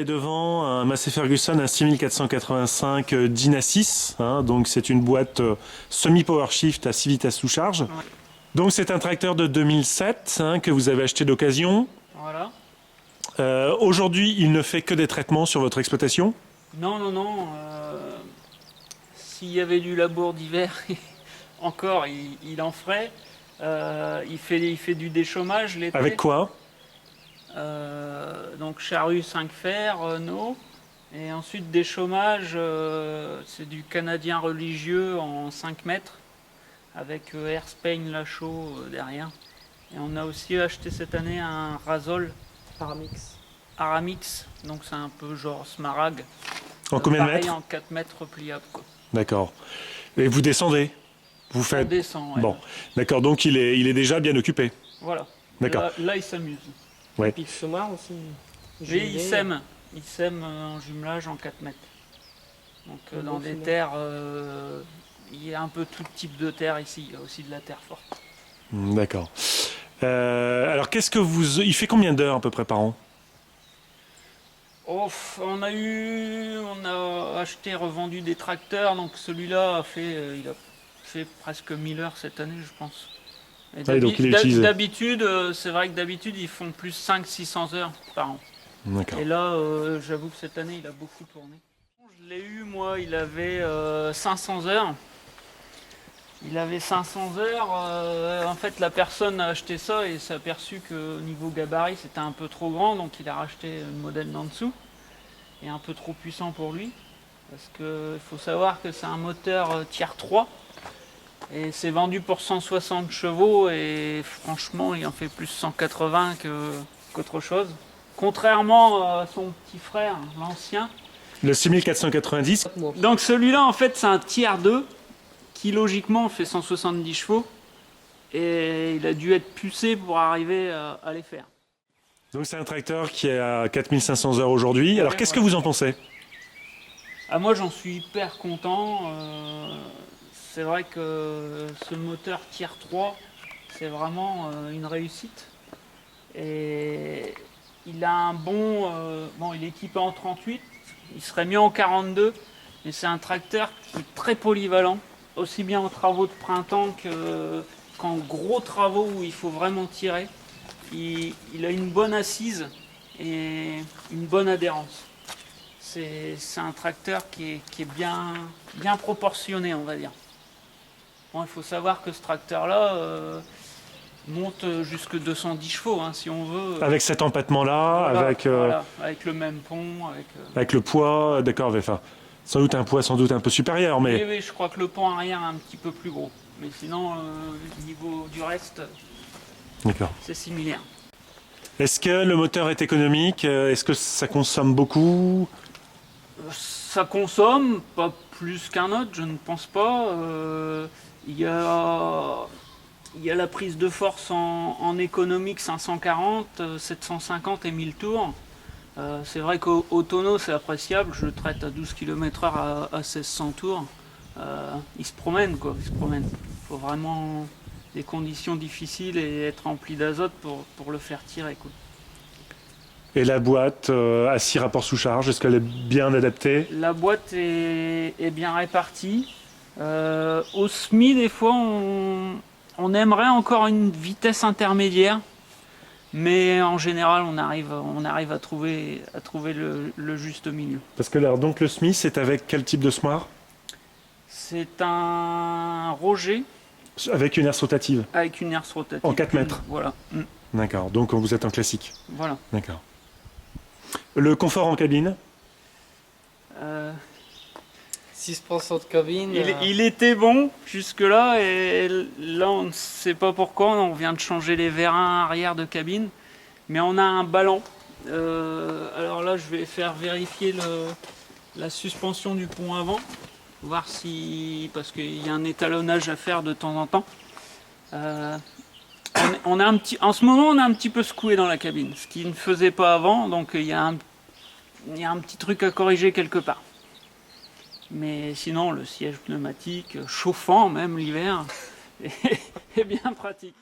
les devants, un Massey Ferguson, un 6485 Dyna 6. Donc c'est une boîte semi-power shift à 6 vitesses sous charge. Ouais. Donc c'est un tracteur de 2007 que vous avez acheté d'occasion. Voilà. Aujourd'hui, il ne fait que des traitements sur votre exploitation? Non, non, non. S'il y avait du labour d'hiver, encore, il en ferait. Il fait du déchômage l'été. Avec quoi? Donc charrue 5 fers, Renault. Et ensuite déchômage, c'est du canadien religieux en 5 mètres. Avec Airspain Lachaud derrière. Et on a aussi acheté cette année un Razol Paramix. Aramix. Donc c'est un peu genre Smaragd. En combien de Pareil, mètres? en 4 mètres pliable, quoi. D'accord. Et vous descendez? Vous On faites... descend, ouais. Bon, d'accord, donc il est déjà bien occupé. Voilà. D'accord. Là, il s'amuse. Ouais. Pic Somar aussi. Oui, il sème. Il sème en jumelage en 4 mètres. Donc dans des terres, il y a un peu tout type de terre ici. Il y a aussi de la terre forte. D'accord. Alors qu'est-ce que vous... Il fait combien d'heures à peu près par an? Oh, on a acheté, revendu des tracteurs. Donc celui-là il a fait presque 1000 heures cette année, je pense. Et donc il est utilisé. d'habitude, c'est vrai que d'habitude, ils font plus 500-600 heures par an. D'accord. Et là, j'avoue que cette année, il a beaucoup tourné. Je l'ai eu, moi, il avait 500 heures. Il avait 500 heures. En fait, la personne a acheté ça et s'est aperçu qu'au niveau gabarit, c'était un peu trop grand. Donc, il a racheté un modèle d'en dessous. Et un peu trop puissant pour lui. Parce qu'il faut savoir que c'est un moteur tiers 3. Et c'est vendu pour 160 chevaux. Et franchement, il en fait plus 180 qu'autre chose. Contrairement à son petit frère, l'ancien. Le 6490? Donc celui-là, en fait, c'est un tiers 2 qui, logiquement, fait 170 chevaux. Et il a dû être pucé pour arriver à les faire. Donc c'est un tracteur qui est à 4500 heures aujourd'hui. Alors qu'est-ce que vous en pensez? Ah, moi, j'en suis hyper content. C'est vrai que ce moteur tiers 3, c'est vraiment une réussite. Et il a un bon... bon, il est équipé en 38, il serait mieux en 42, mais c'est un tracteur qui est très polyvalent, aussi bien en travaux de printemps qu'en gros travaux où il faut vraiment tirer. Il a une bonne assise et une bonne adhérence. C'est un tracteur qui est bien proportionné, on va dire. Bon, il faut savoir que ce tracteur-là monte jusque 210 chevaux, si on veut. Avec cet empattement-là, Voilà, avec, voilà, avec le même pont. avec le poids, d'accord, enfin, sans doute un poids sans doute un peu supérieur, mais... Oui, oui, je crois que le pont arrière est un petit peu plus gros. Mais sinon, au niveau du reste, D'accord. c'est similaire. Est-ce que le moteur est économique? Est-ce que ça consomme beaucoup? Ça consomme, pas plus qu'un autre, je ne pense pas. Il y a la prise de force en économique 540, 750 et 1000 tours. C'est vrai qu'au tonneau c'est appréciable, je le traite à 12 km/h à 1600 tours. Il se promène quoi, il se promène. Il faut vraiment des conditions difficiles et être rempli d'azote pour le faire tirer, quoi. Et la boîte à 6 rapports sous charge, est-ce qu'elle est bien adaptée? La boîte est bien répartie. Au SMI, des fois, on aimerait encore une vitesse intermédiaire. Mais en général, on arrive à trouver le juste milieu. Parce que alors, donc le SMI, c'est avec quel type de SMAR? C'est un Roger Avec une herse rotative. avec une herse rotative. En 4 mètres. Voilà. D'accord, donc vous êtes en classique. Voilà. D'accord. Le confort en cabine? 6% de cabine. Il était bon jusque-là et là on ne sait pas pourquoi, on vient de changer les vérins arrière de cabine, mais on a un ballon. Alors là je vais faire vérifier la suspension du pont avant, voir si, parce qu'il y a un étalonnage à faire de temps en temps. On a en ce moment on a un petit peu secoué dans la cabine, ce qui ne faisait pas avant, donc il y a un petit truc à corriger quelque part. Mais sinon, le siège pneumatique, chauffant même l'hiver, est bien pratique.